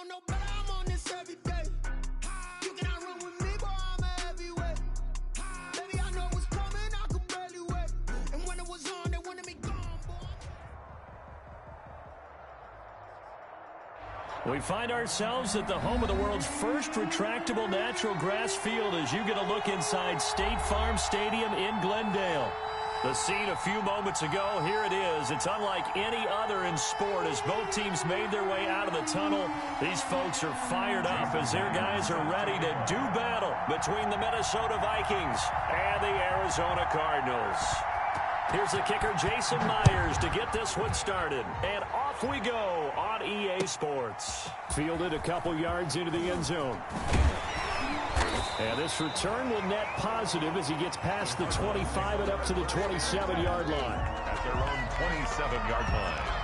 don't know better, I'm on this every day. You cannot run with me, boy, I'm a heavyweight. Baby, I know what's coming, I could barely wait. And when it was on, they wanted me gone, boy. We find ourselves at the home of the world's first retractable natural grass field as you get a look inside State Farm Stadium in Glendale. The scene a few moments ago, here it is. It's unlike any other in sport as both teams made their way out of the tunnel. These folks are fired up as their guys are ready to do battle between the Minnesota Vikings and the Arizona Cardinals. Here's the kicker, Jason Myers, to get this one started. And off we go on EA Sports. Fielded a couple yards into the end zone. And this return will net positive as he gets past the 25 and up to the 27-yard line. At their own 27-yard line.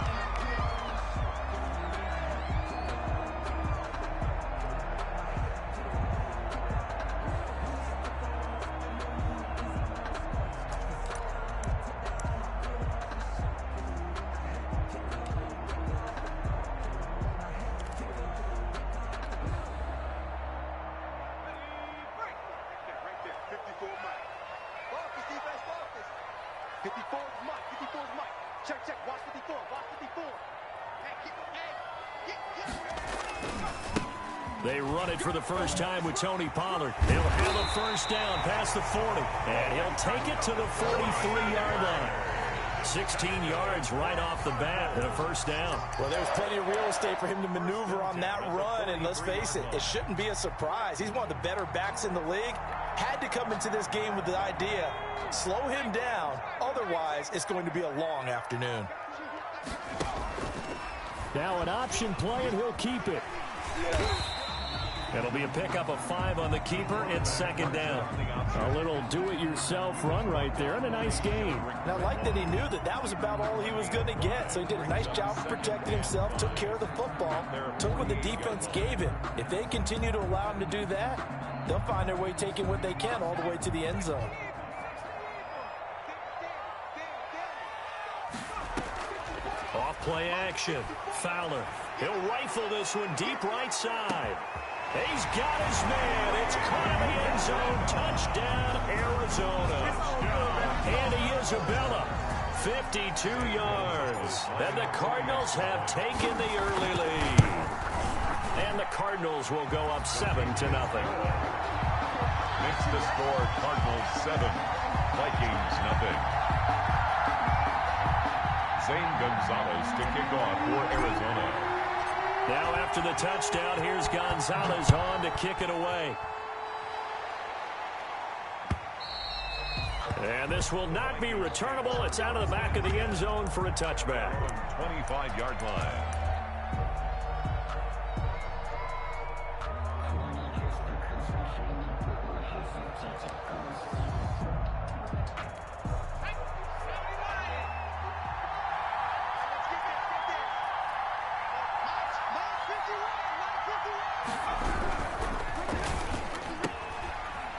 They run it for the first time with Tony Pollard. He'll have a first down past the 40, and he'll take it to the 43-yard line. 16 yards right off the bat and a first down. Well, there's plenty of real estate for him to maneuver on that run, and let's face it, it shouldn't be a surprise. He's one of the better backs in the league. Had to come into this game with the idea, slow him down, otherwise it's going to be a long afternoon. Now an option play, and he'll keep it. It'll be a pickup of 5 on the keeper and second down. A little do-it-yourself run right there and a nice gain. And I like that he knew that that was about all he was going to get. So he did a nice job of protecting himself, took care of the football, took what the defense gave him. If they continue to allow him to do that, they'll find their way taking what they can all the way to the end zone. Off play action. Fowler. He'll rifle this one deep right side. He's got his man. It's caught in the end zone. Touchdown, Arizona. Andy Isabella, 52 yards. And the Cardinals have taken the early lead. And the Cardinals will go up 7-0. Makes the score Cardinals 7, Vikings nothing. Zane Gonzalez to kick off for Arizona. Now after the touchdown, here's Gonzalez on to kick it away. And this will not be returnable. It's out of the back of the end zone for a touchback. 25-yard line.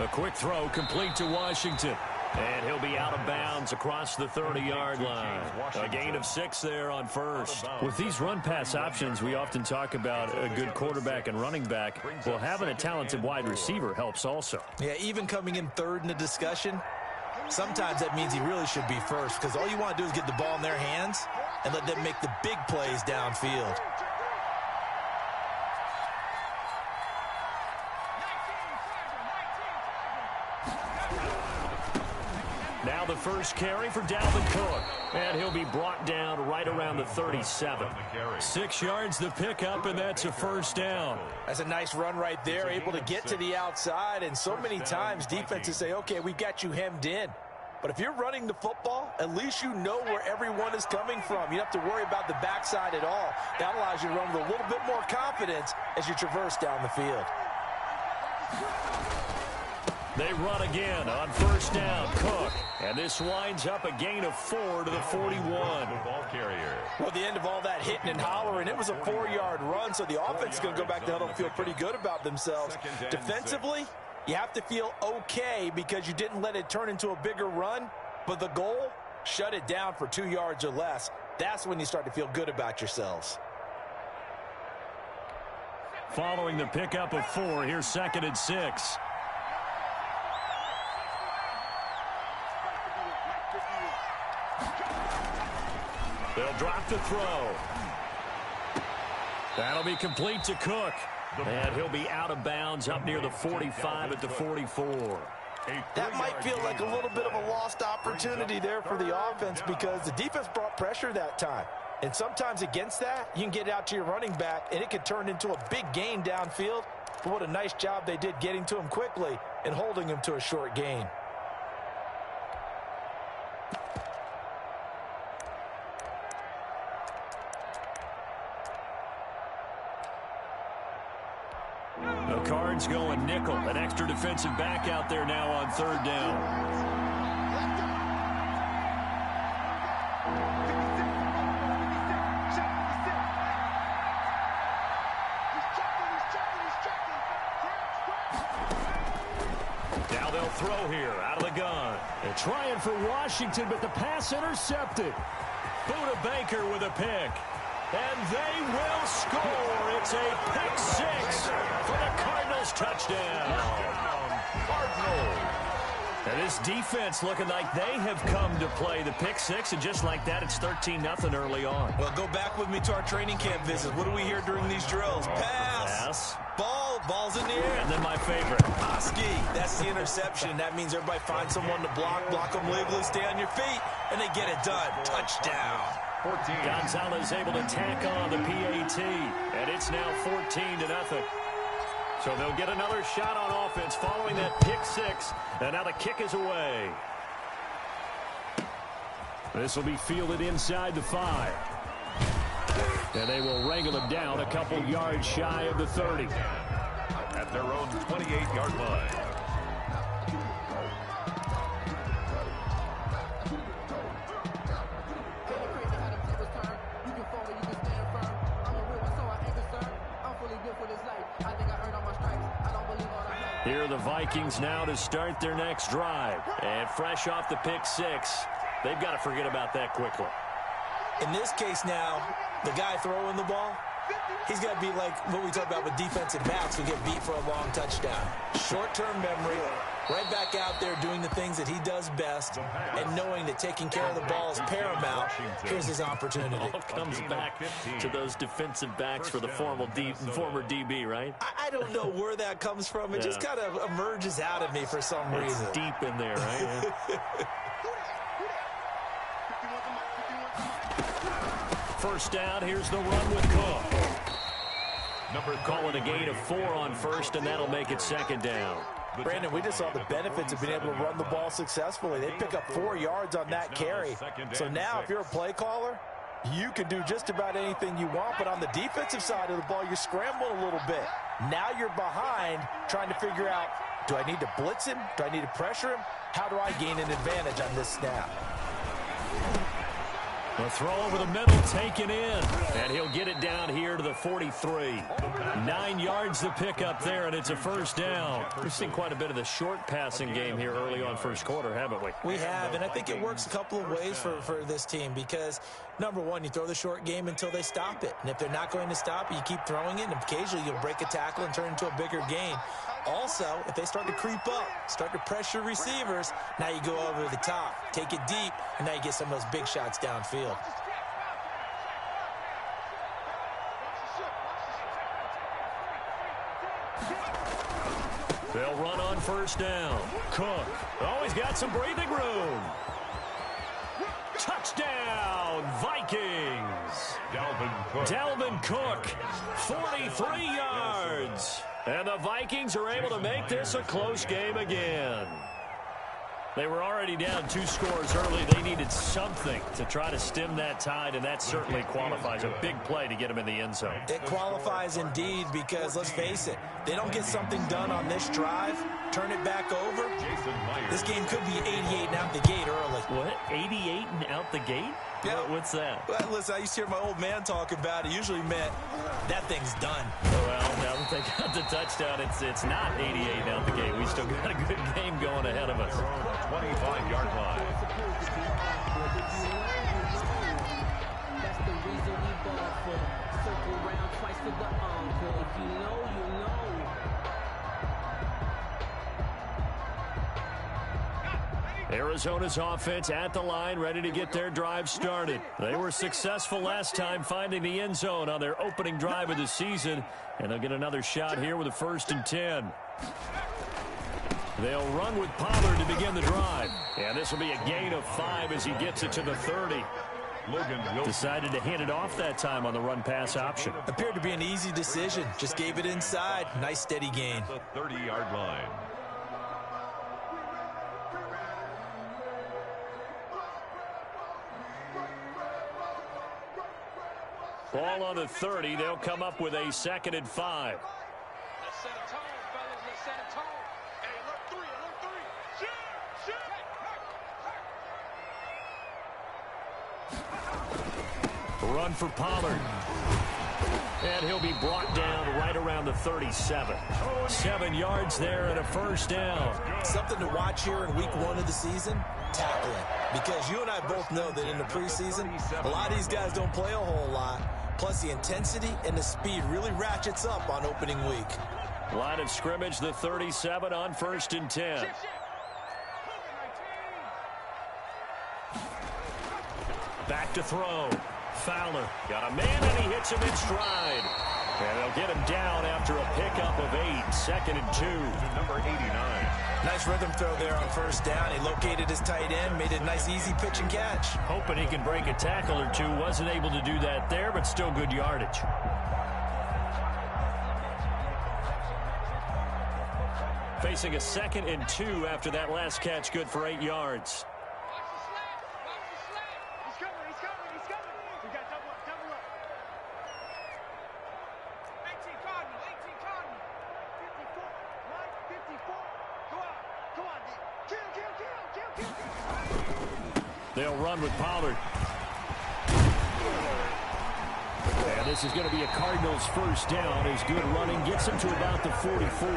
A quick throw complete to Washington. And he'll be out of bounds across the 30-yard line. A gain of 6 there on first. With these run-pass options, we often talk about a good quarterback and running back. Well, having a talented wide receiver helps also. Yeah, even coming in third in the discussion, sometimes that means he really should be first because all you want to do is get the ball in their hands and let them make the big plays downfield. Now the first carry for Dalvin Cook. And he'll be brought down right around the 37. 6 yards the pickup, and that's a first down. That's a nice run right there, able to get to the outside. And so many times defenses say, okay, we got you hemmed in. But if you're running the football, at least you know where everyone is coming from. You don't have to worry about the backside at all. That allows you to run with a little bit more confidence as you traverse down the field. They run again on first down. Cook. And this winds up a gain of 4 to the 41. Ball carrier. Well, at the end of all that hitting and hollering, it was a 4-yard run, so the offense is going to go back to huddle and feel pretty good about themselves. Defensively, you have to feel okay because you didn't let it turn into a bigger run, but the goal, shut it down for 2 yards or less. That's when you start to feel good about yourselves. following the pickup of 4. Here's 2nd and 6. They'll drop to throw. That'll be complete to Cook. And he'll be out of bounds up near the 45 at the 44. That might feel like a little bit of a lost opportunity there for the offense because the defense brought pressure that time. And sometimes against that, you can get out to your running back, and it could turn into a big gain downfield. But what a nice job they did getting to him quickly and holding him to a short gain. The Cards going nickel. An extra defensive back out there now on 3rd down. Now they'll throw here out of the gun. They're trying for Washington, but the pass intercepted. Buda Baker with a pick. And they will score. It's a pick 6 for the Cardinals touchdown. Cardinals. And this defense looking like they have come to play the pick 6, and just like that, it's 13-0 early on. Well, go back with me to our training camp visit. What do we hear during these drills? Pass. Ball's in the air. And then my favorite. Ski. That's the interception. That means everybody finds someone to block them legally, stay on your feet, and they get it done. Touchdown. 14. Gonzalez able to tack on the PAT, and it's now 14-0. So they'll get another shot on offense following that pick 6, and now the kick is away. This will be fielded inside the 5. And they will wrangle him down a couple yards shy of the 30. At their own 28-yard line. Here are the Vikings now to start their next drive. And fresh off the pick 6, they've got to forget about that quickly. In this case now, the guy throwing the ball, he's got to be like what we talk about with defensive backs who get beat for a long touchdown. Short-term memory, right back out there doing the things that he does best, and knowing that taking care of the ball is paramount. Here's his opportunity. All comes back to those defensive backs for the former DB, right? I don't know where that comes from. It just kind of emerges out of me for some reason. It's deep in there, right? First down, here's the run with Cook. Calling a gain of 4 on first, and that'll make it 2nd down. Brandon, we just saw the benefits of being able to run the ball successfully. They pick up 4 yards on that carry. So now if you're a play caller, you can do just about anything you want. But on the defensive side of the ball, you're scrambling a little bit. Now you're behind trying to figure out, do I need to blitz him? Do I need to pressure him? How do I gain an advantage on this snap? The throw over the middle taken in, and he'll get it down here to the 43. 9 yards to pick up there, and it's a first down. We've seen quite a bit of the short passing game here early on first quarter, haven't we? We have, and I think it works a couple of ways for this team because, number one, you throw the short game until they stop it. And if they're not going to stop it, you keep throwing it, and occasionally you'll break a tackle and turn into a bigger gain. Also, if they start to creep up, start to pressure receivers, now you go over the top, take it deep, and now you get some of those big shots downfield. They'll run on first down. Cook. Oh, he's got some breathing room. Touchdown, Vikings. Dalvin Cook, 43 yards. And the Vikings are able to make this a close game again. They were already down 2 scores early. They needed something to try to stem that tide, and that certainly qualifies. A big play to get them in the end zone. It qualifies indeed because, let's face it, they don't get something done on this drive, turn it back over, this game could be 88 and out the gate early. What? 88 and out the gate? Yeah. What's that? Well, listen, I used to hear my old man talk about it. Usually meant that thing's done. Well, now that they got the touchdown, it's not 88 out the gate. We still got a good game going ahead of us. 25-yard line. That's the reason we ball for. Circle round twice for the encore. If you know, Arizona's offense at the line, ready to get their drive started. They were successful last time finding the end zone on their opening drive of the season, and they'll get another shot here with a 1st and 10. They'll run with Pollard to begin the drive, and this will be a gain of 5 as he gets it to the 30. Decided to hand it off that time on the run-pass option. Appeared to be an easy decision. Just gave it inside. Nice steady gain. The 30-yard line. Ball on the 30. They'll come up with a 2nd and 5. Let's set a tone, fellas. Let's set a tone. Hey, look 3, look 3. Run for Pollard. And he'll be brought down right around the 37. 7 yards there and a 1st down. Something to watch here in week 1 of the season, tackling. Because you and I both know that in the preseason, a lot of these guys don't play a whole lot. Plus, the intensity and the speed really ratchets up on opening week. Line of scrimmage, the 37 on 1st and 10. Back to throw. Fowler got a man, and he hits him in stride. And they'll get him down after a pickup of 8. 2nd and 2. Number 89. Nice rhythm throw there on 1st down. He located his tight end, made it a nice easy pitch and catch. Hoping he can break a tackle or two. Wasn't able to do that there, but still good yardage. Facing a 2nd and 2 after that last catch, good for 8 yards. They'll run with Pollard. And this is going to be a Cardinals 1st down. His good running gets him to about the 44.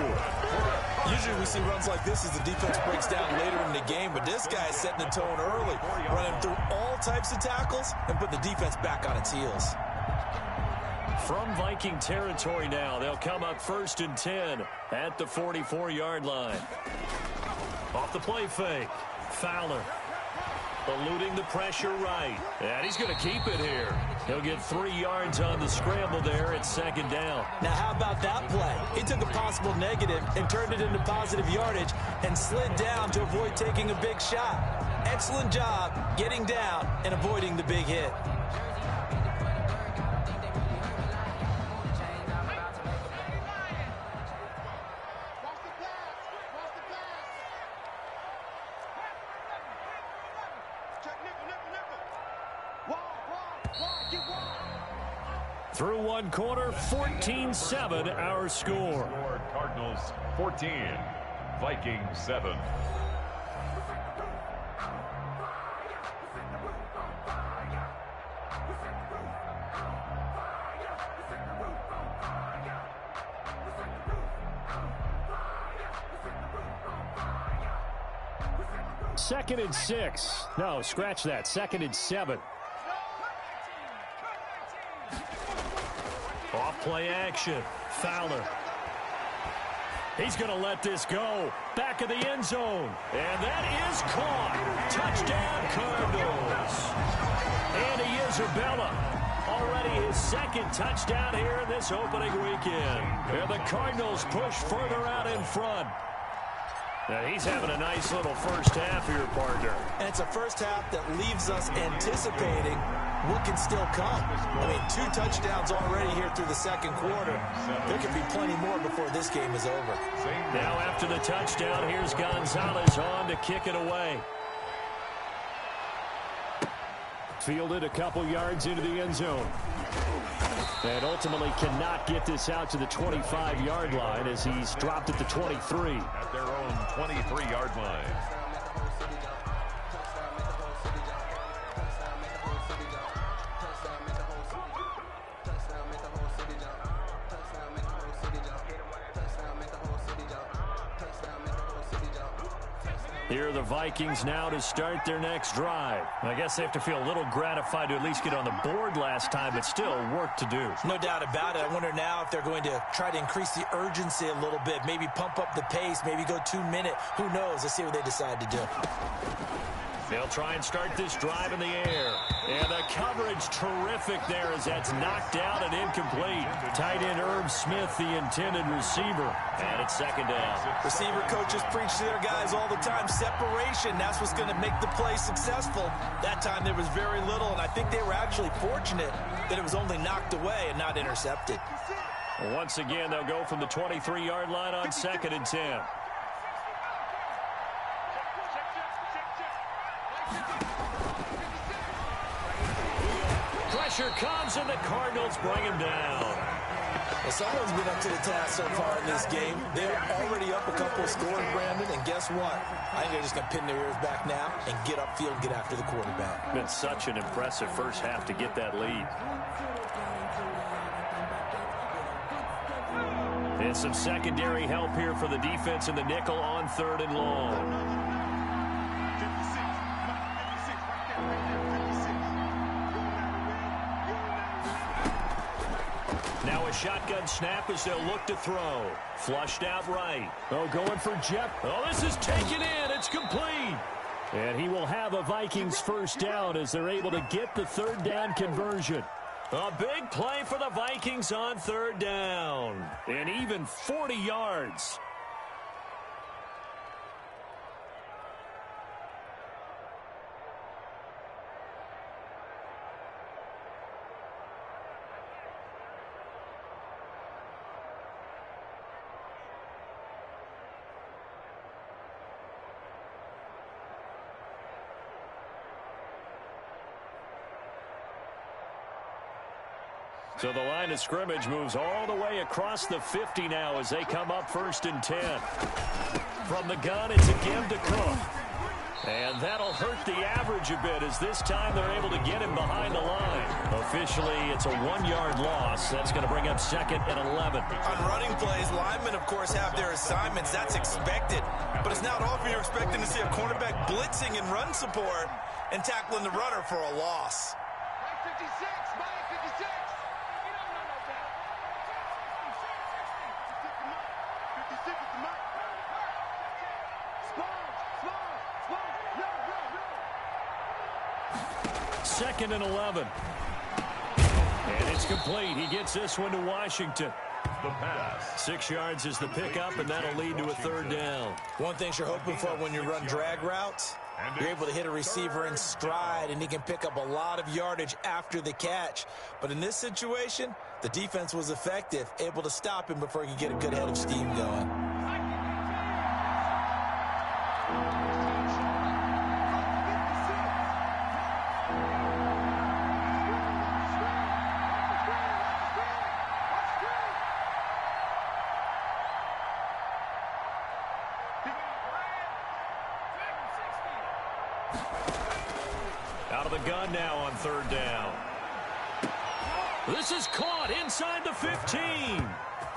Usually we see runs like this as the defense breaks down later in the game, but this guy is setting the tone early, running through all types of tackles and put the defense back on its heels. From Viking territory now, they'll come up 1st and 10 at the 44-yard line. Off the play fake, Fowler. Eluding the pressure right. And he's going to keep it here. He'll get 3 yards on the scramble there at 2nd down. Now, how about that play? He took a possible negative and turned it into positive yardage and slid down to avoid taking a big shot. Excellent job getting down and avoiding the big hit. Through 1 quarter, 14-7 our score. Cardinals 14, Vikings 7. Second and 6. No, scratch that. 2nd and 7. Off play action. Fowler. He's going to let this go. Back of the end zone. And that is caught. Touchdown, Cardinals. Andy Isabella. Already his 2nd touchdown here in this opening weekend. And the Cardinals push further out in front. Now he's having a nice little first half here, partner. And it's a first half that leaves us anticipating what can still come. I mean, 2 touchdowns already here through the 2nd quarter. There could be plenty more before this game is over. Now after the touchdown, here's Gonzalez on to kick it away. Fielded a couple yards into the end zone. And ultimately cannot get this out to the 25-yard line as he's dropped at the 23. At their own 23-yard line. Here are the Vikings now to start their next drive. I guess they have to feel a little gratified to at least get on the board last time, but still work to do. No doubt about it. I wonder now if they're going to try to increase the urgency a little bit, maybe pump up the pace, maybe go 2-minute. Who knows? Let's see what they decide to do. They'll try and start this drive in the air. And the coverage terrific there as that's knocked out and incomplete. Tight end Herb Smith, the intended receiver. And it's second down. Receiver coaches preach to their guys all the time. Separation, that's what's going to make the play successful. That time there was very little, and I think they were actually fortunate that it was only knocked away and not intercepted. Once again, they'll go from the 23-yard line on 2nd and 10. Pressure comes, and the Cardinals bring him down. Well, someone's been up to the task so far in this game. They're already up a couple of scores, Brandon, and guess what? I think they're just going to pin their ears back now and get upfield and get after the quarterback. Been such an impressive first half to get that lead. And some secondary help here for the defense in the nickel on 3rd and long. Now a shotgun snap as they'll look to throw. Flushed out right. Oh, going for Jeff. Oh, this is taken in. It's complete. And he will have a Vikings first down as they're able to get the 3rd down conversion. A big play for the Vikings on 3rd down. And even 40 yards. So the line of scrimmage moves all the way across the 50 now as they come up 1st and 10. From the gun, it's again to Cook. And that'll hurt the average a bit as this time they're able to get him behind the line. Officially, it's a 1-yard loss. That's going to bring up 2nd and 11. On running plays, linemen, of course, have their assignments. That's expected. But it's not often you're expecting to see a cornerback blitzing and run support and tackling the runner for a loss. 56, Mike 56. Second and 11. And it's complete. He gets this one to Washington. The pass. 6 yards is the pickup, and that'll lead to a 3rd down. One thing you're hoping for when you run drag routes, you're able to hit a receiver in stride, and he can pick up a lot of yardage after the catch. But in this situation, the defense was effective, able to stop him before he could get a good head of steam going. Out of the gun now on 3rd down. This is caught inside the 15.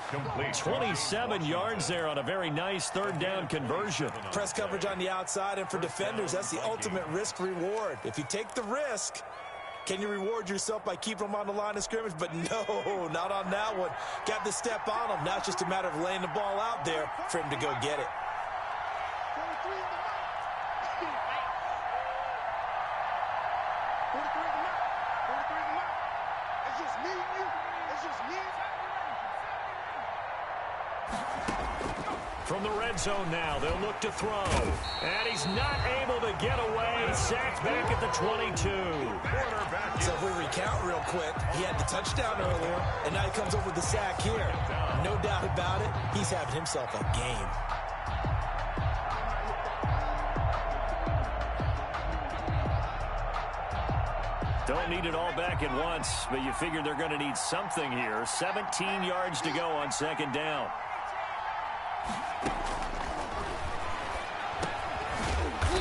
Complete. 27 yards there on a very nice 3rd down conversion. Press coverage on the outside, and for defenders, that's the ultimate risk-reward. If you take the risk, can you reward yourself by keeping them on the line of scrimmage? But no, not on that one. Got to step on them. Now it's just a matter of laying the ball out there for him to go get it. From the red zone now, they'll look to throw. And he's not able to get away. Sacked back at the 22. So if we recount real quick, he had the touchdown earlier, and now he comes up with the sack here. No doubt about it, he's having himself a game. Don't need it all back at once, but you figure they're going to need something here. 17 yards to go on 2nd down.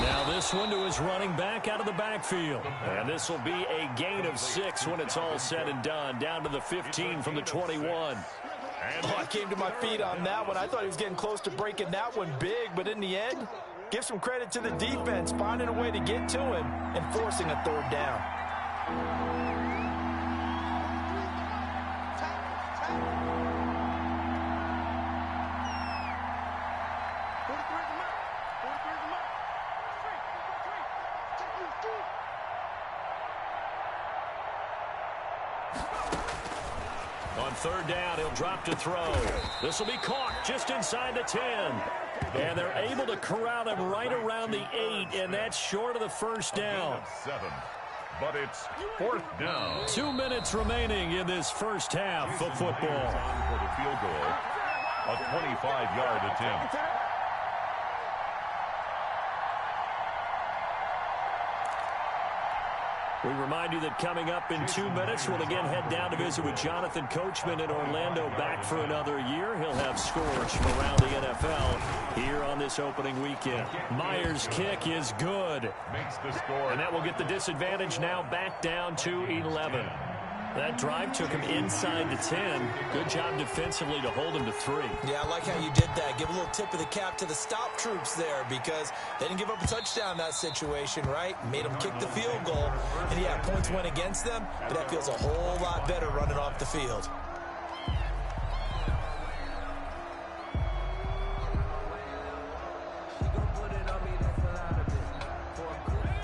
Now this one to his running back out of the backfield. And this will be a gain of 6 when it's all said and done. Down to the 15 from the 21. Oh, I came to my feet on that one. I thought he was getting close to breaking that one big, but in the end, Give some credit to the defense, finding a way to get to him and forcing a third down. On third down, he'll drop to throw. This will be caught just inside the 10. And they're able to corral him right around the 8, and that's short of the first down. 7, but it's 4th down. 2 minutes remaining in this first half of football. For the field goal, a 25-yard attempt. We remind you that coming up in 2 minutes, we'll again head down to visit with Jonathan Coachman in Orlando, back for another year. He'll have scores from around the NFL here on this opening weekend. Myers' kick is good. Makes the score. And that will get the disadvantage now back down to 11. That drive took him inside the 10. Good job defensively to hold him to 3. Yeah, I like how you did that. Give a little tip of the cap to the stop troops there, because they didn't give up a touchdown in that situation, right? Made them kick the field goal. And, yeah, points went against them, but that feels a whole lot better running off the field.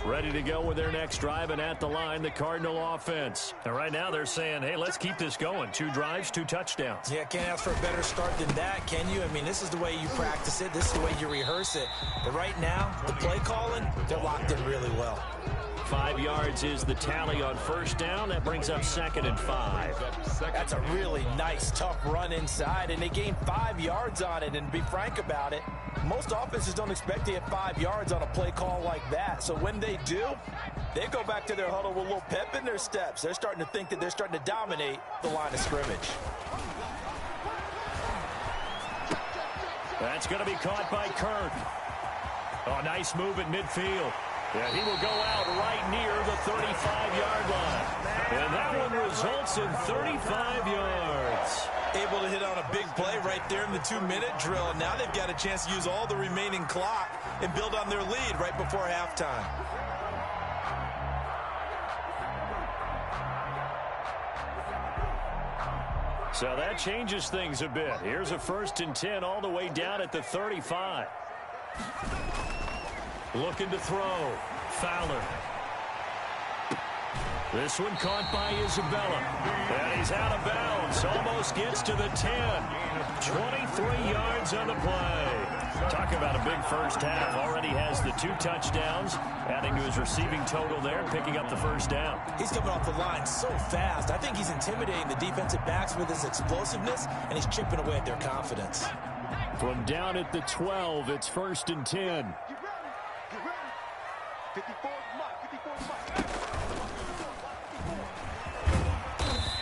Ready to go with their next drive, and at the line, the Cardinal offense. And right now they're saying, hey, let's keep this going. 2 drives, 2 touchdowns. Yeah, can't ask for a better start than that, can you? I mean, this is the way you practice it. This is the way you rehearse it. But right now, the play calling, they're locked in really well. 5 yards is the tally on first down. That brings up 2nd and 5. That's a really nice, tough run inside, and they gained 5 yards on it. And to be frank about it, most offenses don't expect to get 5 yards on a play call like that. So when they do, they go back to their huddle with a little pep in their steps. They're starting to think that they're starting to dominate the line of scrimmage. That's going to be caught by Kirk. Oh, nice move at midfield. Yeah, he will go out right near the 35-yard line. And that one results in 35 yards. Able to hit on a big play right there in the 2-minute drill. Now they've got a chance to use all the remaining clock and build on their lead right before halftime. So that changes things a bit. Here's a 1st and 10 all the way down at the 35. Looking to throw. Fowler. This one caught by Isabella. And he's out of bounds. Almost gets to the 10. 23 yards on the play. Talk about a big first half. Already has the 2 touchdowns, adding to his receiving total there, picking up the first down. He's coming off the line so fast. I think he's intimidating the defensive backs with his explosiveness, and he's chipping away at their confidence. From down at the 12, it's 1st and 10.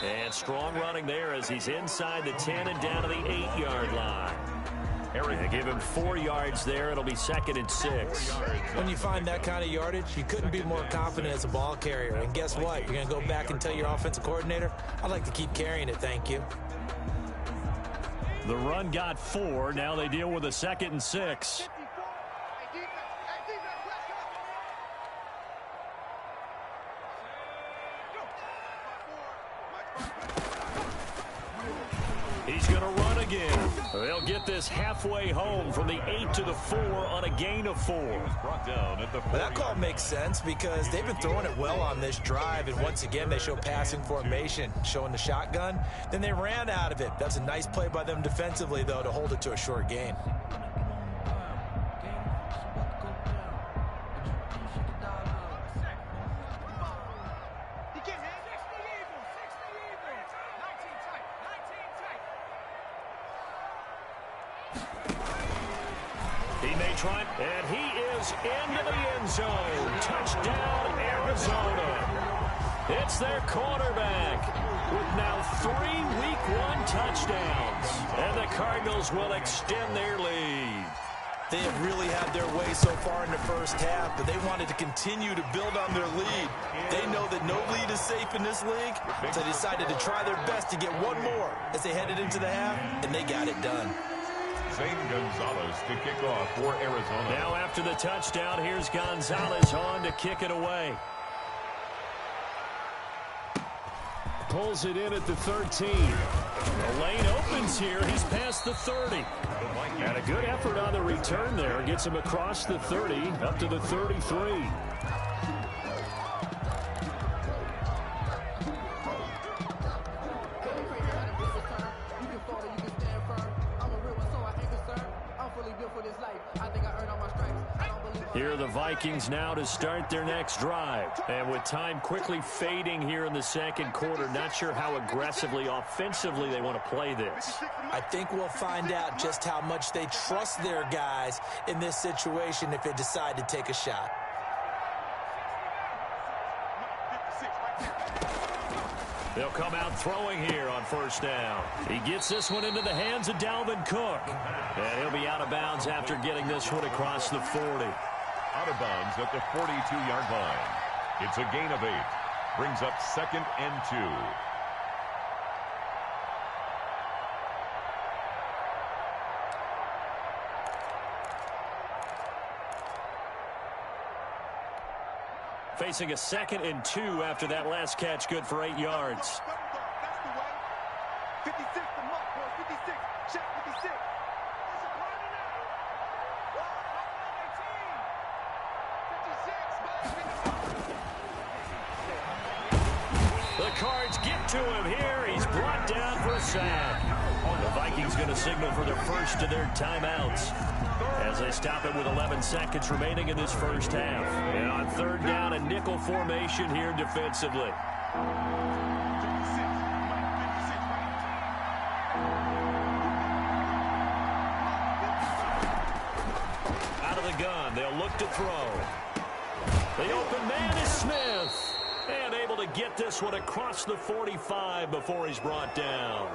And strong running there as he's inside the 10 and down to the 8-yard line. They give him 4 yards there. It'll be 2nd and 6. When you find that kind of yardage, you couldn't be more confident as a ball carrier. And guess what? You're going to go back and tell your offensive coordinator, I'd like to keep carrying it, thank you. The run got 4. Now they deal with a 2nd and 6. He's going to run again. They'll get this halfway home from the 8 to the 4 on a gain of 4. Brought down at the 4. Well, that call makes sense because they've been throwing it well on this drive, and once again they show passing formation, showing the shotgun. Then they ran out of it. That's a nice play by them defensively, though, to hold it to a short gain. And he is into the end zone. Touchdown, Arizona. It's their quarterback with now 3 Week 1 touchdowns. And the Cardinals will extend their lead. They have really had their way so far in the first half, but they wanted to continue to build on their lead. They know that no lead is safe in this league, so they decided to try their best to get one more as they headed into the half, and they got it done. Zane Gonzalez to kick off for Arizona. Now after the touchdown, here's Gonzalez on to kick it away. Pulls it in at the 13. The lane opens here. He's past the 30. And a good effort on the return there. Gets him across the 30 up to the 33. Here are the Vikings now to start their next drive. And with time quickly fading here in the second quarter, not sure how aggressively, offensively they want to play this. I think we'll find out just how much they trust their guys in this situation if they decide to take a shot. They'll come out throwing here on first down. He gets this one into the hands of Dalvin Cook. And he'll be out of bounds after getting this one across the 40. Out of bounds at the 42-yard line. It's a gain of 8. Brings up 2nd and 2. Facing a 2nd and 2 after that last catch, good for 8 yards. That's the way. 56 the mark, boys. 56. Check 56. It's a corner now. The Cards get to him here. He's brought down for a sack. The Vikings going to signal for their first of their timeouts as they stop it with 11 seconds remaining in this first half. And on third down, a nickel formation here defensively. Out of the gun, they'll look to throw. The open man is Smith. And able to get this one across the 45 before he's brought down.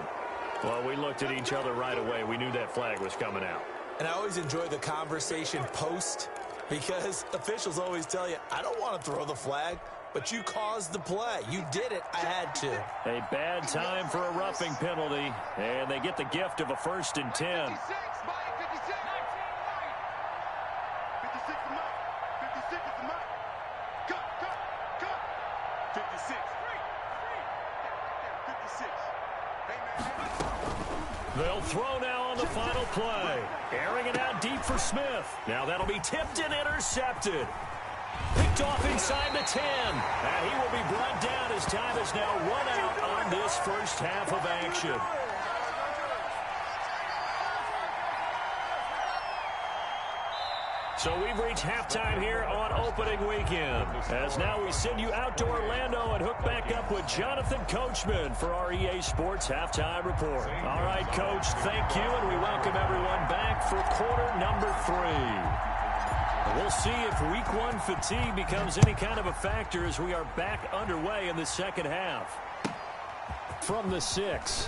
Well, we looked at each other right away. We knew that flag was coming out. And I always enjoy the conversation post because officials always tell you, I don't want to throw the flag, but you caused the play. You did it. I had to. A bad time for a roughing penalty, and they get the gift of a 1st and 10. 56, Mike. 56. 56 the mark. 56 is the mark. Cut. 56. 56. They'll throw now on the final play. Airing it out deep for Smith. Now that'll be tipped and intercepted. Picked off inside the 10. And he will be brought down as time is now run out on this first half of action. So we've reached halftime here on opening weekend. As now we send you out to Orlando and hook back up with Jonathan Coachman for our EA Sports Halftime Report. All right, Coach, thank you, and we welcome everyone back for quarter number 3. We'll see if week 1 fatigue becomes any kind of a factor as we are back underway in the second half. From the 6.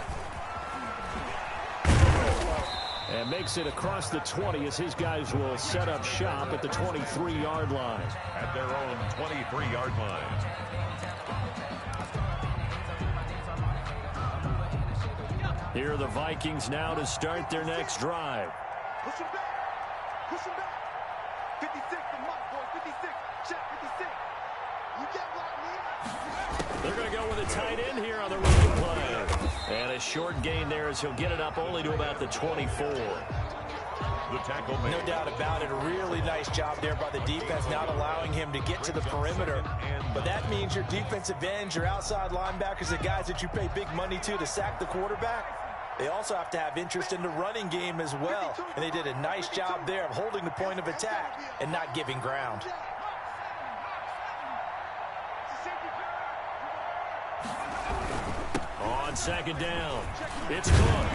And makes it across the 20 as his guys will set up shop at the 23-yard line. At their own 23-yard line. Here are the Vikings now to start their next drive. Push him back. 56 the mark, boys. 56. Check 56. You get what I mean? They're going to go with a tight end here on the running play. And a short gain there as he'll get it up only to about the 24. The tackle made. No doubt about it. A really nice job there by the defense, not allowing him to get to the perimeter. But that means your defensive ends, your outside linebackers, the guys that you pay big money to sack the quarterback, they also have to have interest in the running game as well. And they did a nice job there of holding the point of attack and not giving ground. On second down, it's Cook.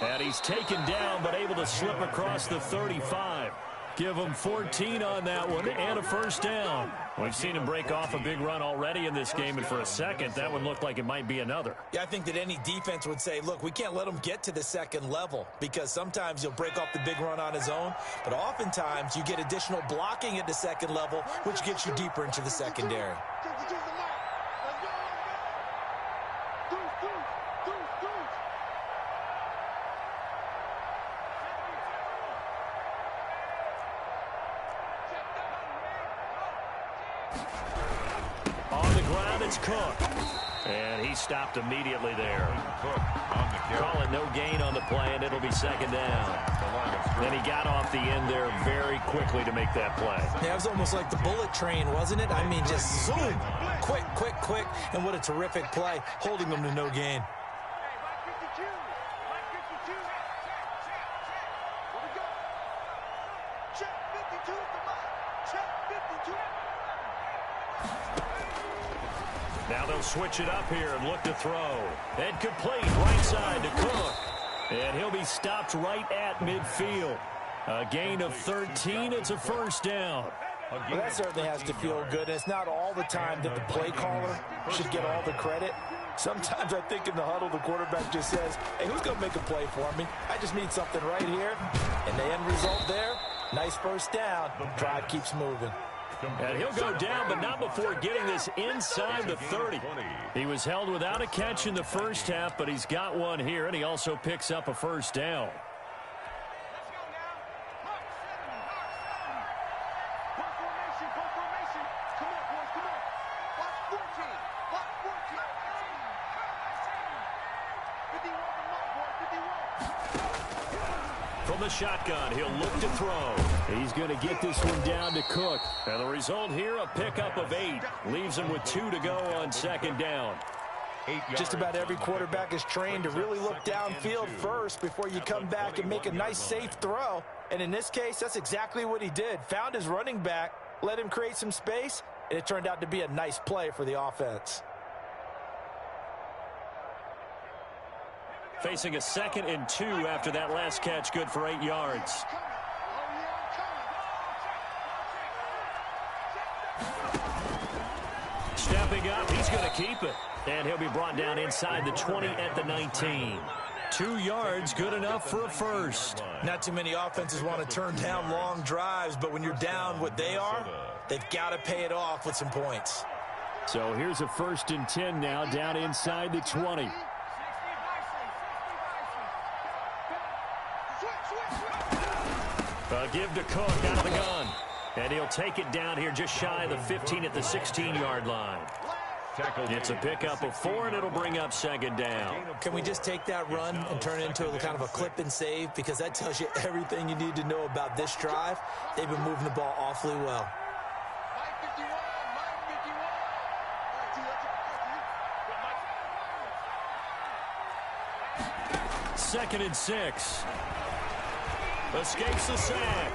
And he's taken down but able to slip across the 35. Give him 14 on that one and a first down. We've seen him break off a big run already in this game, and for a second, that one looked like it might be another. Yeah, I think that any defense would say, look, we can't let him get to the second level because sometimes he'll break off the big run on his own, but oftentimes you get additional blocking at the second level, which gets you deeper into the secondary. ground. It's Cook. And he stopped immediately there. Call it no gain on the play, and it'll be second down. Then he got off the end there very quickly to make that play. Yeah, it was almost like the bullet train, wasn't it? I mean, just zoom. Quick, quick, quick. And what a terrific play, holding them to no gain. Now they'll switch it up here and look to throw. And complete right side to Cook. And he'll be stopped right at midfield. A gain of 13. It's a first down. Well, that certainly has to feel good. It's not all the time that the play caller should get all the credit. Sometimes I think in the huddle, the quarterback just says, hey, who's going to make a play for me? I just need something right here. And the end result there, nice first down. Drive keeps moving. And he'll go down, but not before getting this inside the 30. He was held without a catch in the first half, but he's got one here, and he also picks up a first down. From the shotgun, he'll look to throw. He's going to get this one down to Cook. And the result here, a pickup of 8. Leaves him with 2 to go on second down. Just about every quarterback is trained to really look downfield first before you come back and make a nice, safe throw. And in this case, that's exactly what he did. Found his running back, let him create some space, and it turned out to be a nice play for the offense. Facing a 2nd and 2 after that last catch, good for 8 yards. Stepping up, he's going to keep it. And he'll be brought down inside the 20 at the 19. 2 yards, good enough for a first. Not too many offenses want to turn down long drives, but when you're down what they are, they've got to pay it off with some points. So here's a 1st and 10 now, down inside the 20. Give to Cook out of the gun. And he'll take it down here just shy of the 15 at the 16-yard line. It's a pickup of 4, and it'll bring up second down. Can we just take that run and turn it into a kind of a clip and save? Because that tells you everything you need to know about this drive. They've been moving the ball awfully well. 2nd and 6. Escapes the sack.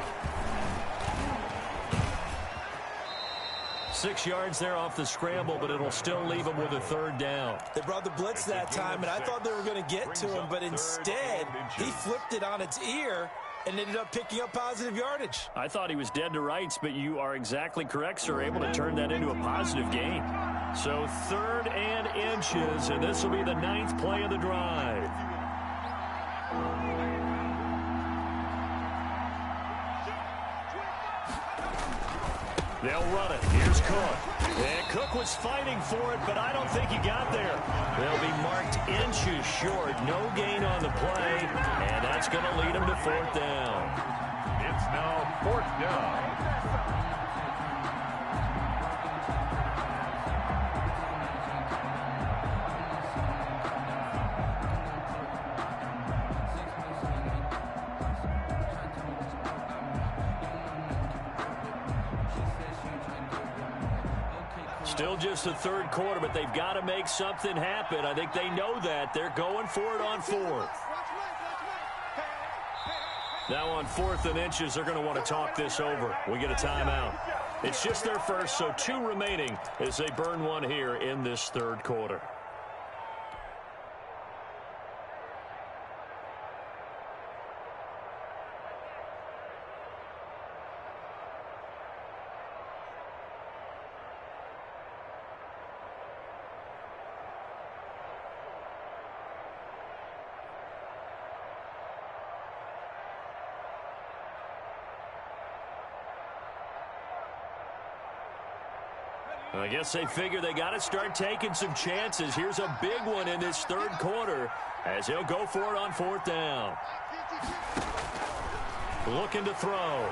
6 yards there off the scramble, but it'll still leave him with a 3rd down. They brought the blitz that time, and I thought they were going to get to him, but instead he flipped it on its ear and ended up picking up positive yardage. I thought he was dead to rights, but you are exactly correct, sir, able to turn that into a positive gain. So 3rd and inches, and this will be the 9th play of the drive. They'll run it. Here's Cook. And Cook was fighting for it, but I don't think he got there. They'll be marked inches short. No gain on the play, and that's going to lead him to 4th down. It's now 4th down. Still just the 3rd quarter, but they've got to make something happen. I think they know that. They're going for it on 4th. Now on 4th and inches, they're going to want to talk this over. We get a timeout. It's just their first, so 2 remaining as they burn one here in this 3rd quarter. I guess they figure they got to start taking some chances. Here's a big one in this 3rd quarter as he'll go for it on 4th down. Looking to throw.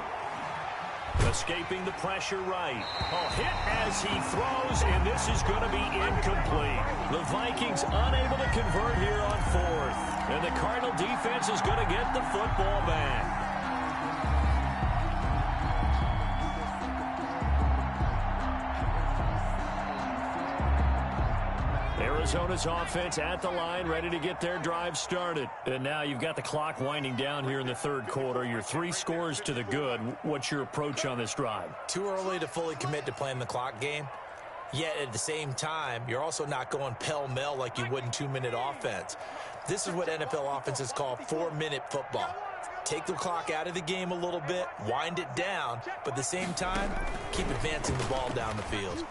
Escaping the pressure right. Oh, hit as he throws, and this is going to be incomplete. The Vikings unable to convert here on fourth. And the Cardinal defense is going to get the football back. Arizona's offense at the line, ready to get their drive started. And now you've got the clock winding down here in the third quarter. You're 3 scores to the good. What's your approach on this drive? Too early to fully commit to playing the clock game. Yet at the same time, you're also not going pell-mell like you would in 2-minute offense. This is what NFL offenses call 4-minute football. Take the clock out of the game a little bit, wind it down, but at the same time, keep advancing the ball down the field.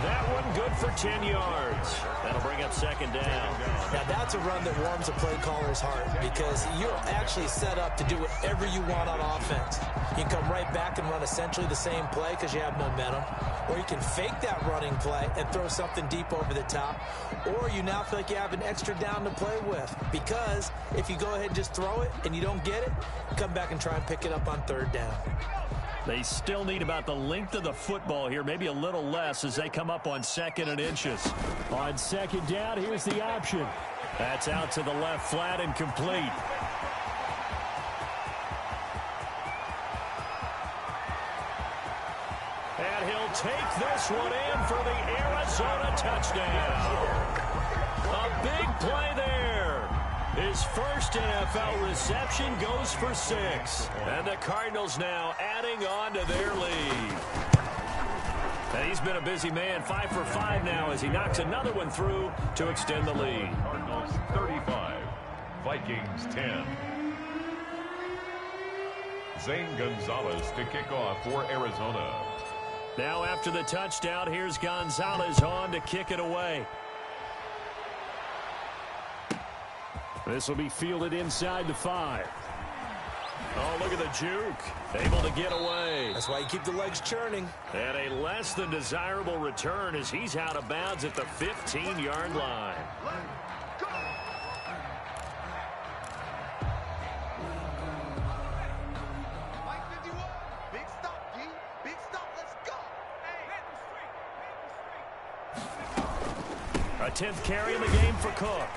That one good for 10 yards. That'll bring up second down. Now that's a run that warms a play caller's heart because you're actually set up to do whatever you want on offense. You can come right back and run essentially the same play because you have momentum, or you can fake that running play and throw something deep over the top, or you now feel like you have an extra down to play with because if you go ahead and just throw it and you don't get it, come back and try and pick it up on third down. They still need about the length of the football here, maybe a little less as they come up on 2nd and inches. On second down, here's the option. That's out to the left flat and complete. And he'll take this one in for the Arizona touchdown. A big play there. His first NFL reception goes for 6. And the Cardinals now adding on to their lead. And he's been a busy man, 5 for 5 now as he knocks another one through to extend the lead. Cardinals 35, Vikings 10. Zane Gonzalez to kick off for Arizona. Now after the touchdown, here's Gonzalez on to kick it away. This will be fielded inside the 5. Oh, look at the juke. Able to get away. That's why you keep the legs churning. And a less than desirable return as he's out of bounds at the 15-yard line. Big stop, D. Big stop. Let's go. A 10th carry in the game for Cook.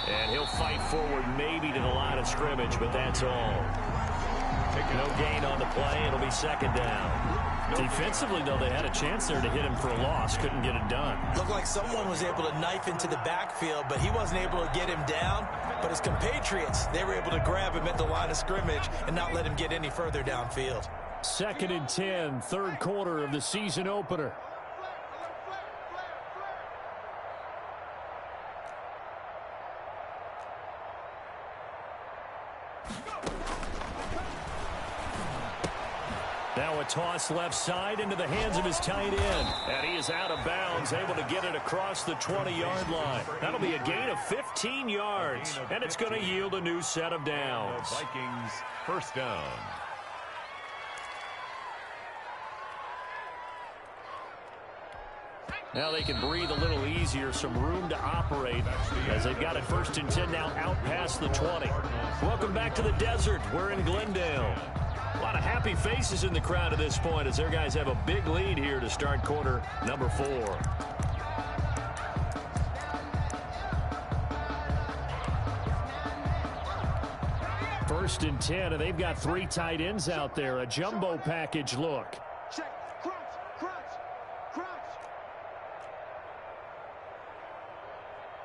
And he'll fight forward maybe to the line of scrimmage, but that's all. No gain on the play. It'll be second down. Defensively, though, they had a chance there to hit him for a loss. Couldn't get it done. Looked like someone was able to knife into the backfield, but he wasn't able to get him down. But his compatriots, they were able to grab him at the line of scrimmage and not let him get any further downfield. 2nd and 10, third quarter of the season opener. Now a toss left side into the hands of his tight end. And he is out of bounds, able to get it across the 20-yard line. That'll be a gain of 15 yards, and it's going to yield a new set of downs. The Vikings first down. Now they can breathe a little easier, some room to operate as they've got it 1st and 10 now out past the 20. Welcome back to the desert. We're in Glendale. A lot of happy faces in the crowd at this point as their guys have a big lead here to start quarter number 4. First and 10, and they've got 3 tight ends out there. A jumbo package look. Check. Crunch.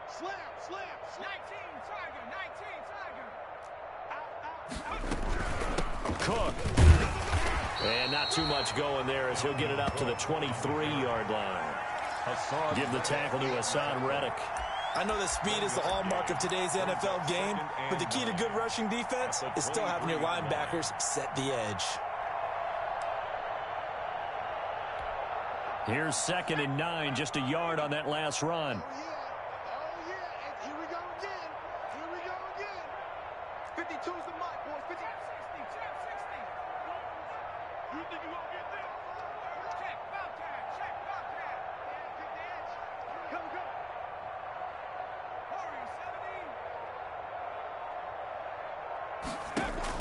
Slam. 19 Tiger. Cook. And not too much going there as he'll get it up to the 23-yard line. Give the tackle to Hassan Reddick. I know that speed is the hallmark of today's NFL game, but the key to good rushing defense is still having your linebackers set the edge. Here's 2nd and 9, just a yard on that last run. Oh, yeah. Here we go again. 52's the mark, boys. 50. 60. You think you won't get there? Check, Bobcat. Get the edge. Come. Warrior 70.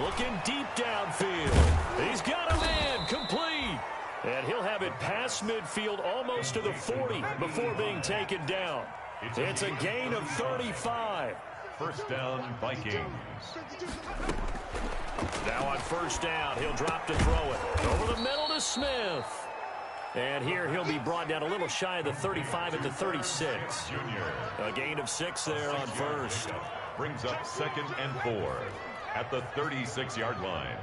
Looking deep downfield. He's got him in. Complete. And he'll have it past midfield almost to the 40 before being taken down. It's a gain of 35. First down, Vikings. Now on first down, he'll drop to throw it. Over the middle to Smith. And here he'll be brought down a little shy of the 35 at the 36. A gain of 6 there on first. Brings up 2nd and 4 at the 36-yard line.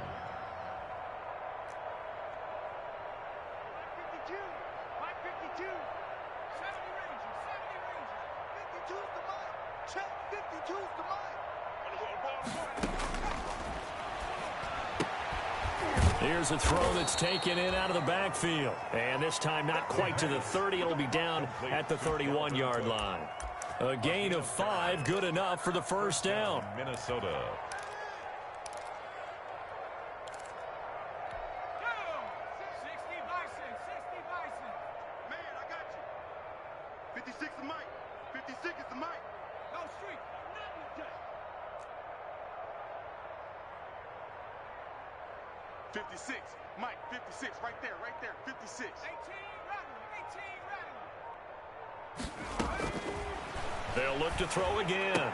Here's a throw that's taken in out of the backfield. And this time not quite to the 30. It'll be down at the 31-yard line. A gain of 5, good enough for the first down. Minnesota. Mike, 56, right there, 56. 18 They'll look to throw again.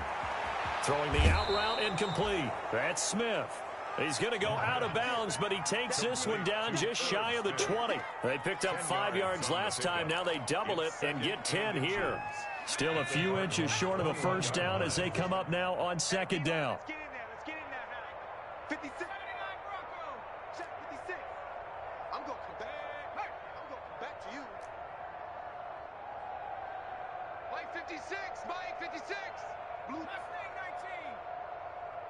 Throwing the out route incomplete. That's Smith. He's going to go out of bounds, but he takes this one down just shy of the 20. They picked up 5 yards last time. Now they double it and get 10 here. Still a few inches short of a first down as they come up now on second down. Let's get in there now. 56. I'm going to come back to you. Mike 56, Mike 56. Blue. Mustang 19.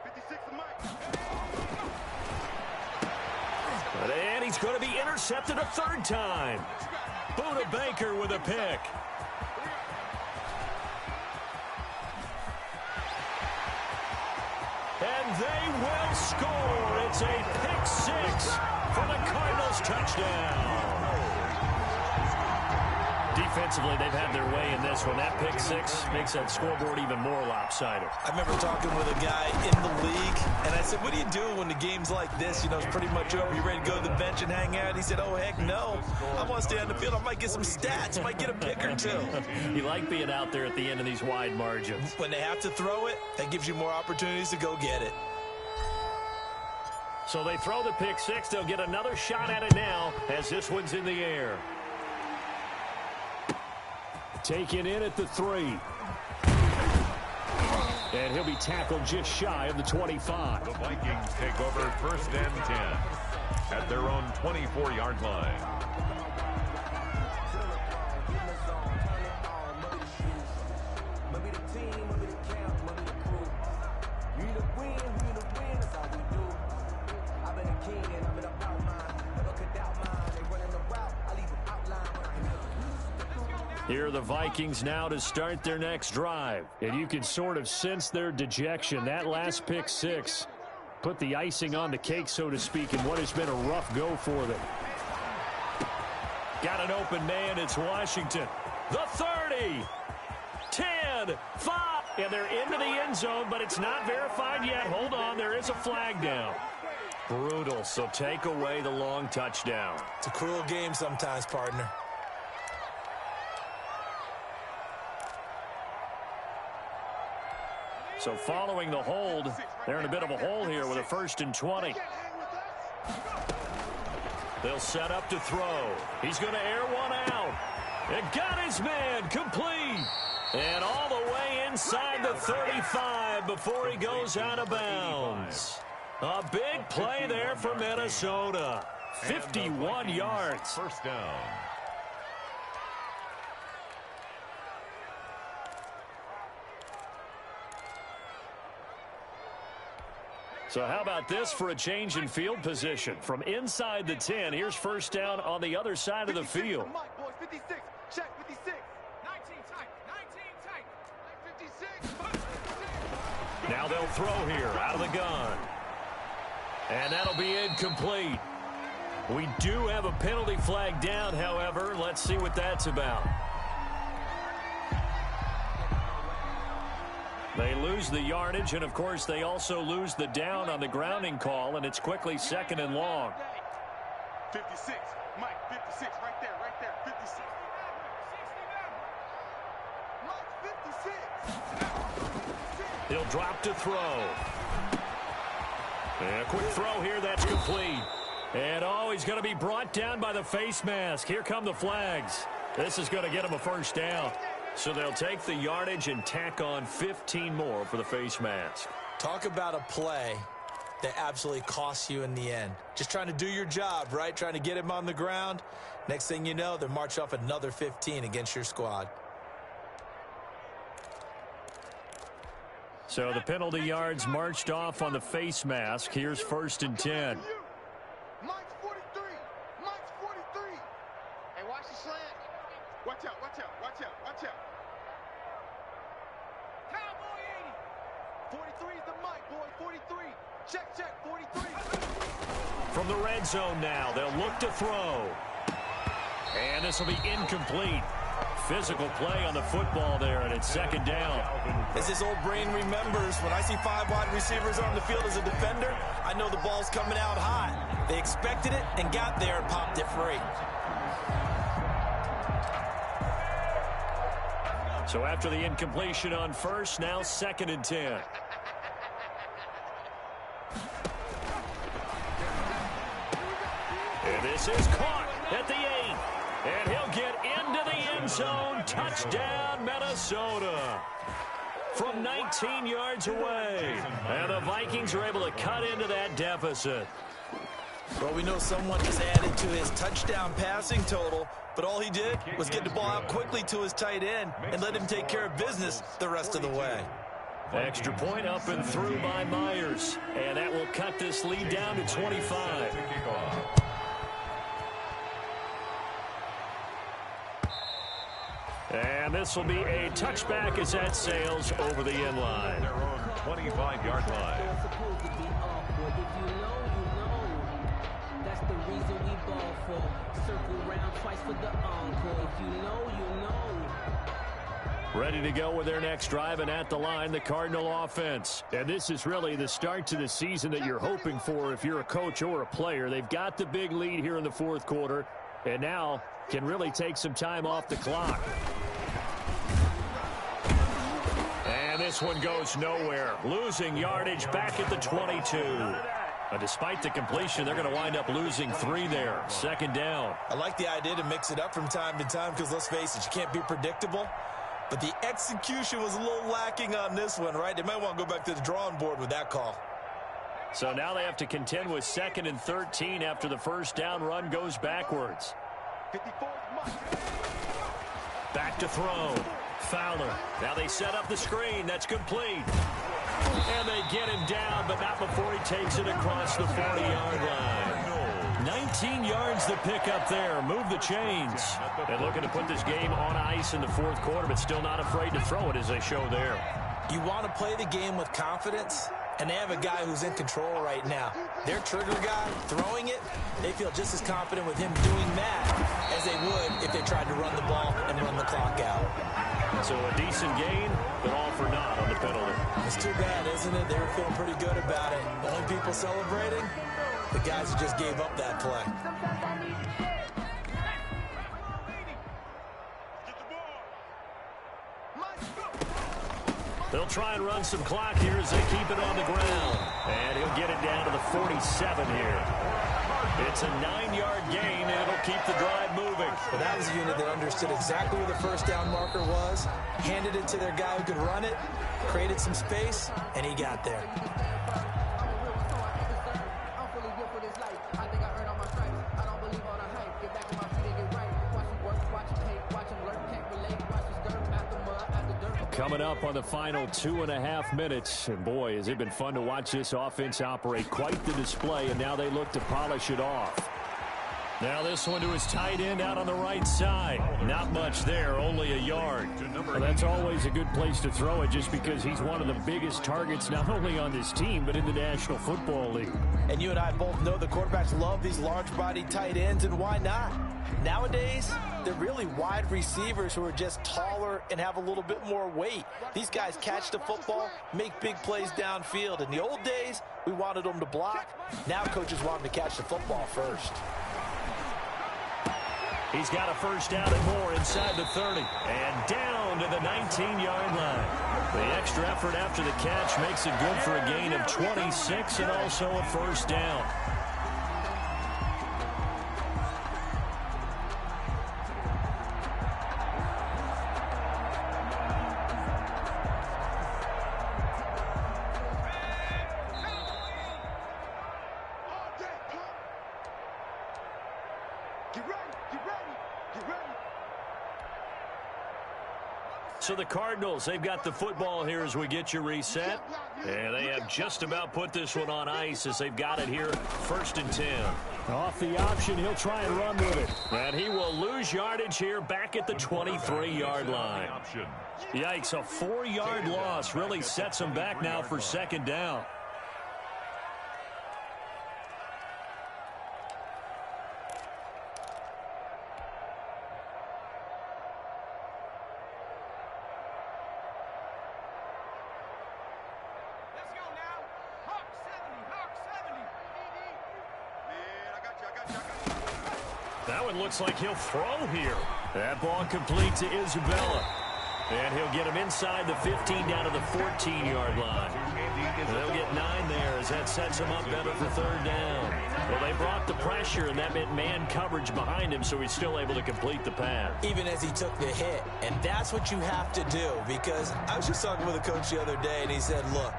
56 to Mike. And he's going to be intercepted a third time. Buda Baker with a pick. And they will score. It's a pick 6 for the Cardinals touchdown. Defensively, they've had their way in this one. That pick 6 makes that scoreboard even more lopsided. I remember talking with a guy in the league, and I said, what do you do when the game's like this? You know, it's pretty much over. You ready to go to the bench and hang out? He said, oh, heck no. I want to stay on the field. I might get some stats. I might get a pick or two. You like being out there at the end of these wide margins. When they have to throw it, that gives you more opportunities to go get it. So they throw the pick 6. They'll get another shot at it now as this one's in the air. Taken in at the 3. And he'll be tackled just shy of the 25. The Vikings take over first and 10 at their own 24-yard line. Here are the Vikings now to start their next drive. And you can sort of sense their dejection. That last pick 6 put the icing on the cake, so to speak, in what has been a rough go for them. Got an open man. It's Washington. The 30. 10. 5. And they're into the end zone, but it's not verified yet. Hold on. There is a flag down. Brutal. So take away the long touchdown. It's a cruel game sometimes, partner. So following the hold, they're in a bit of a hole here with a 1st and 20. They'll set up to throw. He's going to air one out. And got his man complete. And all the way inside the 35 before he goes out of bounds. A big play there for Minnesota. 51 yards. First down. So how about this for a change in field position? From inside the 10, here's first down on the other side of the field. 56, check 56. 19 tight, 19 tight. 56. Now they'll throw here out of the gun. And that'll be incomplete. We do have a penalty flag down, however. Let's see what that's about. They lose the yardage, and, of course, they also lose the down on the grounding call, and it's quickly 2nd and long. 56. Mike, 56. Right there, 56. Mike, 56. He'll drop to throw. And a quick throw here, that's complete. And, he's going to be brought down by the face mask. Here come the flags. This is going to get him a first down. So they'll take the yardage and tack on 15 more for the face mask. Talk about a play that absolutely costs you in the end. Just trying to do your job, right? Trying to get him on the ground. Next thing you know, they're march off another 15 against your squad. So the penalty yards marched off on the face mask. Here's 1st and 10. Mike's 43. Mike's 43. Hey, watch the slant. Watch out, watch out, watch out, watch out. Cowboy 80. 43 is the Mike, boy, 43. Check, 43. From the red zone now, they'll look to throw. And this will be incomplete. Physical play on the football there, and it's 2nd down. As his old brain remembers, when I see 5 wide receivers on the field as a defender, I know the ball's coming out hot. They expected it and got there and popped it free. So after the incompletion on 1st, now 2nd and 10. And this is caught at the 8. And he'll get into the end zone. Touchdown, Minnesota. From 19 yards away. And the Vikings are able to cut into that deficit. Well, we know someone just added to his touchdown passing total, but all he did was get the ball out quickly to his tight end and let him take care of business the rest of the way. Extra point up and through by Myers. And that will cut this lead down to 25. And this will be a touchback as that sails over the end line. Their own 25-yard line. That's the reason we ball for. Circle round twice for the encore. If you know, you know. Ready to go with their next drive, and at the line, the Cardinal offense. And this is really the start to the season that you're hoping for if you're a coach or a player. They've got the big lead here in the 4th quarter, and now can really take some time off the clock. And this one goes nowhere. Losing yardage back at the 22. Despite the completion, they're going to wind up losing 3 there. 2nd down. I like the idea to mix it up from time to time because, let's face it, you can't be predictable. But the execution was a little lacking on this one, right? They might want to go back to the drawing board with that call. So now they have to contend with 2nd and 13 after the first down run goes backwards. 54 is Mike. Back to throw. Fowler. Now they set up the screen. That's complete. And they get him down, but not before he takes it across the 40-yard line. 19 yards to pick up there. Move the chains. And looking to put this game on ice in the 4th quarter, but still not afraid to throw it as they show there. You want to play the game with confidence, and they have a guy who's in control right now. Their trigger guy throwing it, they feel just as confident with him doing that as they would if they tried to run the ball and run the clock out. So a decent gain, but all for naught on the penalty. It's too bad, isn't it? They were feeling pretty good about it. The only people celebrating, the guys who just gave up that play. They'll try and run some clock here as they keep it on the ground. And he'll get it down to the 47 here. It's a 9-yard gain, and it'll keep the drive moving. But that was a unit that understood exactly where the first down marker was, handed it to their guy who could run it, created some space, and he got there. Coming up on the final 2.5 minutes. And boy, has it been fun to watch this offense operate. Quite the display, and now they look to polish it off. Now this one to his tight end out on the right side. Not much there, only a yard. Well, that's always a good place to throw it just because he's one of the biggest targets not only on this team but in the National Football League. And you and I both know the quarterbacks love these large-bodied tight ends, and why not? Nowadays, they're really wide receivers who are just taller and have a little bit more weight. These guys catch the football, make big plays downfield. In the old days, we wanted them to block. Now coaches want them to catch the football first. He's got a first down and more inside the 30. And down to the 19-yard line. The extra effort after the catch makes it good for a gain of 26 and also a first down. So the Cardinals, they've got the football here as we get you reset. And they have just about put this one on ice as they've got it here, 1st and 10. Off the option, he'll try and run with it. And he will lose yardage here back at the 23-yard line. Yikes, a 4-yard loss really sets him back now for 2nd down. That one looks like he'll throw here. That ball complete to Isabella. And he'll get him inside the 15 down to the 14-yard line. They'll get 9 there as that sets him up better for 3rd down. Well, they brought the pressure, and that meant man coverage behind him, so he's still able to complete the pass. Even as he took the hit. And that's what you have to do, because I was just talking with a coach the other day, and he said, look,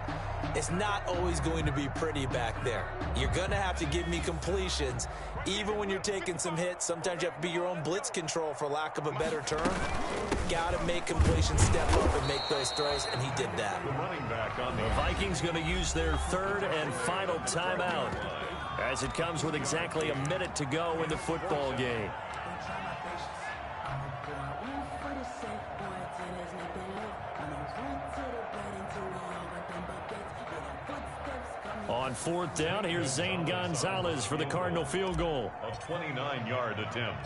it's not always going to be pretty back there. You're going to have to give me completions. Even when you're taking some hits, sometimes you have to be your own blitz control, for lack of a better term. Got to make completions step up and make those throws, and he did that. The Vikings going to use their 3rd and final timeout as it comes with exactly a minute to go in the football game. On 4th down, here's Zane Gonzalez for the Cardinal field goal. A 29-yard attempt.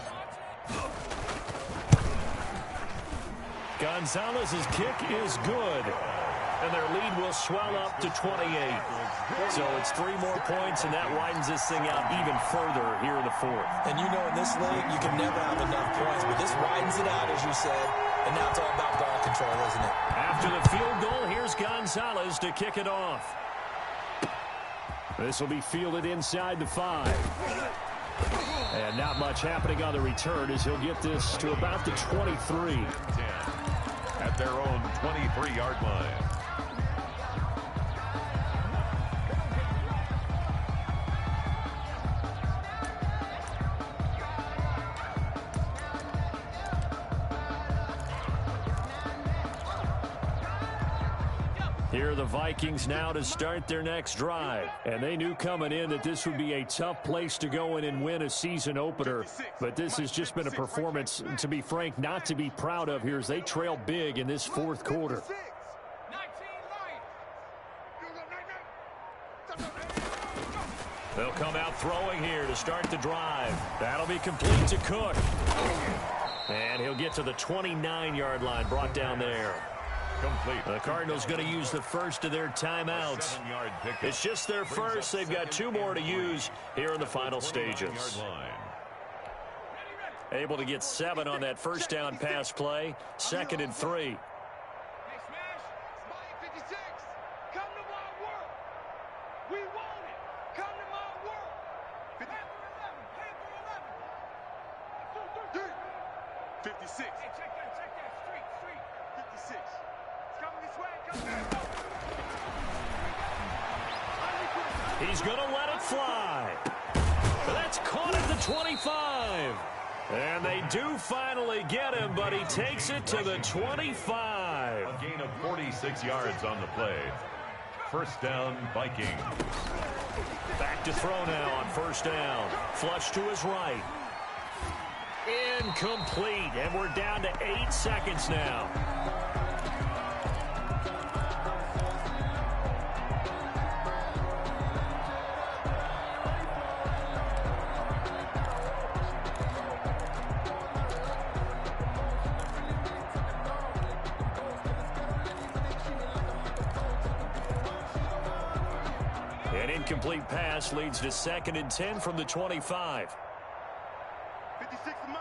Gonzalez's kick is good. And their lead will swell up to 28. So it's 3 more points, and that widens this thing out even further here in the 4th. And you know in this league, you can never have enough points, but this widens it out, as you said, and now it's all about ball control, isn't it? After the field goal, here's Gonzalez to kick it off. This will be fielded inside the 5. And not much happening on the return as he'll get this to about the 23. At their own 23-yard line. Here are the Vikings now to start their next drive. And they knew coming in that this would be a tough place to go in and win a season opener. But this has just been a performance, to be frank, not to be proud of here as they trail big in this 4th quarter. They'll come out throwing here to start the drive. That'll be complete to Cook. And he'll get to the 29-yard line, brought down there. Complete. The Cardinals going to use the first of their timeouts. It's just their first. They've got 2 more to use here in the final stages. Able to get 7 on that first down pass play. 2nd and 3. He's going to let it fly. That's caught at the 25. And they do finally get him, but he takes it to the 25. A gain of 46 yards on the play. First down, Viking. Back to throw now on first down. Flush to his right. Incomplete, and we're down to 8 seconds now. An incomplete pass leads to 2nd and 10 from the 25. 56 is Mike.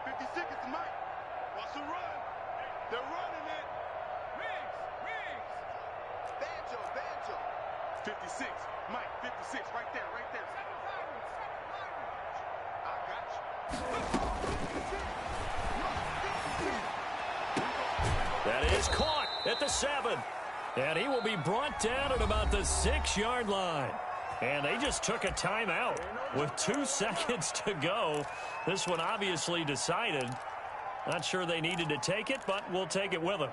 56 is Mike. Watch the run. They're running it. Riggs. Banjo. 56. Mike, 56. Right there. I got you. That is caught at the 7. And he will be brought down at about the 6-yard line. And they just took a timeout with 2 seconds to go. This one obviously decided. Not sure they needed to take it, but we'll take it with them.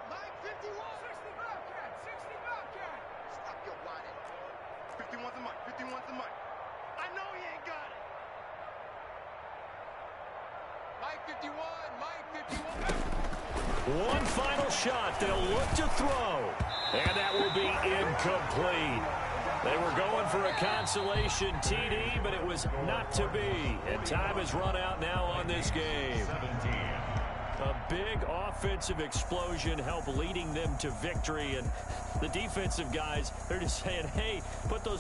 Mike, 51. 60 Bobcat. 60 Bobcat. Stop your whining. 51's the Mike. 51's the Mike. I know he ain't got it. Mike 51. Mike 51. One final shot. They'll look to throw. And that will be incomplete. They were going for a consolation TD, but it was not to be. And time has run out now on this game. 17. A big offensive explosion helped leading them to victory. And the defensive guys, they're just saying, hey, put those